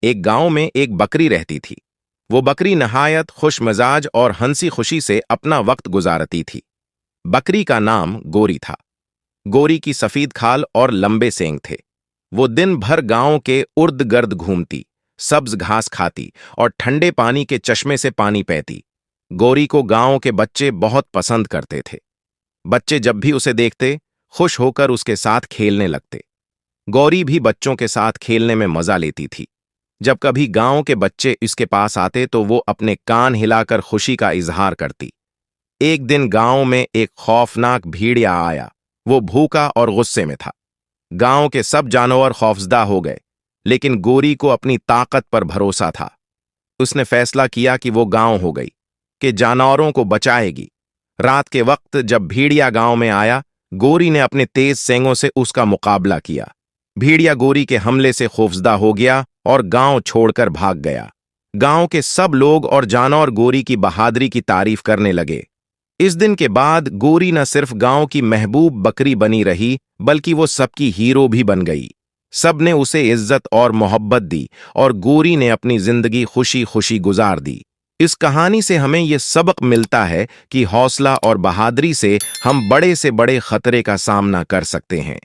एक गांव में एक बकरी रहती थी। वो बकरी नहायत खुश मिजाज और हंसी खुशी से अपना वक्त गुजारती थी। बकरी का नाम गोरी था। गोरी की सफेद खाल और लंबे सींग थे। वो दिन भर गांव के उर्द गर्द घूमती, सब्ज घास खाती और ठंडे पानी के चश्मे से पानी पीती। गोरी को गांव के बच्चे बहुत पसंद करते थे। बच्चे जब भी उसे देखते, खुश होकर उसके साथ खेलने लगते। गौरी भी बच्चों के साथ खेलने में मजा लेती थी। जब कभी गांव के बच्चे इसके पास आते तो वो अपने कान हिलाकर खुशी का इजहार करती। एक दिन गांव में एक खौफनाक भेड़िया आया। वो भूखा और गुस्से में था। गांव के सब जानवर खौफजदा हो गए, लेकिन गोरी को अपनी ताकत पर भरोसा था। उसने फैसला किया कि वो गांव हो गई, कि जानवरों को बचाएगी। रात के वक्त जब भेड़िया गांव में आया, गोरी ने अपने तेज सींगों से उसका मुकाबला किया। भेड़िया गोरी के हमले से खौफजदा हो गया और गांव छोड़कर भाग गया। गांव के सब लोग और जानवर गोरी की बहादुरी की तारीफ करने लगे। इस दिन के बाद गोरी न सिर्फ गांव की महबूब बकरी बनी रही, बल्कि वो सबकी हीरो भी बन गई। सबने उसे इज्जत और मोहब्बत दी और गोरी ने अपनी जिंदगी खुशी खुशी गुजार दी। इस कहानी से हमें यह सबक मिलता है कि हौसला और बहादुरी से हम बड़े से बड़े खतरे का सामना कर सकते हैं।